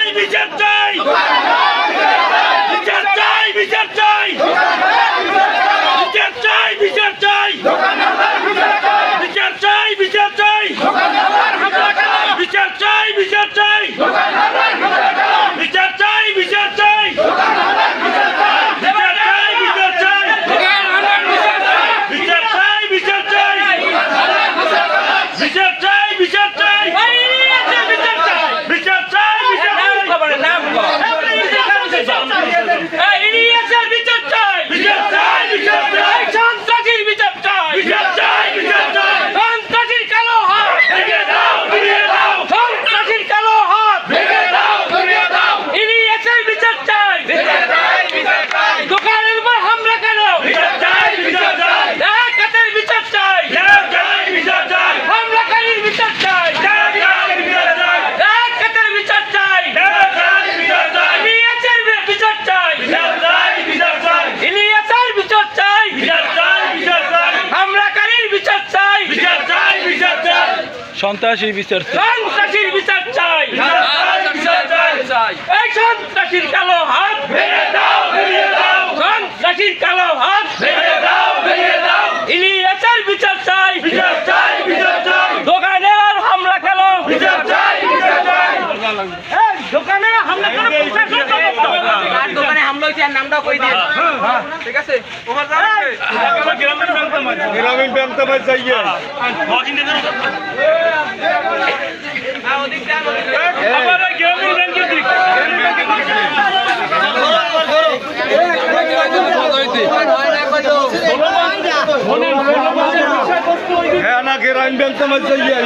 চাই বিচার চাই বিচার চাই বিচার চাই বিচার চাই বিচার চাই বিচার চাই বিচার চাই বিচার চাই বিচার চাই বিচার চাই বিচার চাই সন্ত্রাসীর বিচার সন্ত্রাসীর বিচার চাই এই সন্ত্রাসীর কালো হাত ভেঙে দাও ভেঙে দাও সন্ত্রাসীর কালো হাত ভেঙে দাও ভেঙে দাও ইলিয়াসের বিচার চাই বিচার চাই বিচার চাই দোকানের হামলা কেন বিচার চাই বিচার চাই এই দোকানে হামলা কেন আর দোকানে হামলা হইছে আর নামটা কই দিন ঠিক আছে ওভার যাও গ্রামীণ ব্যাংক তো বাজ যাইয়ে মজিন দে হ্যাঁ না গ্রামীণ ব্যাংক তো বাজ যাইয়ে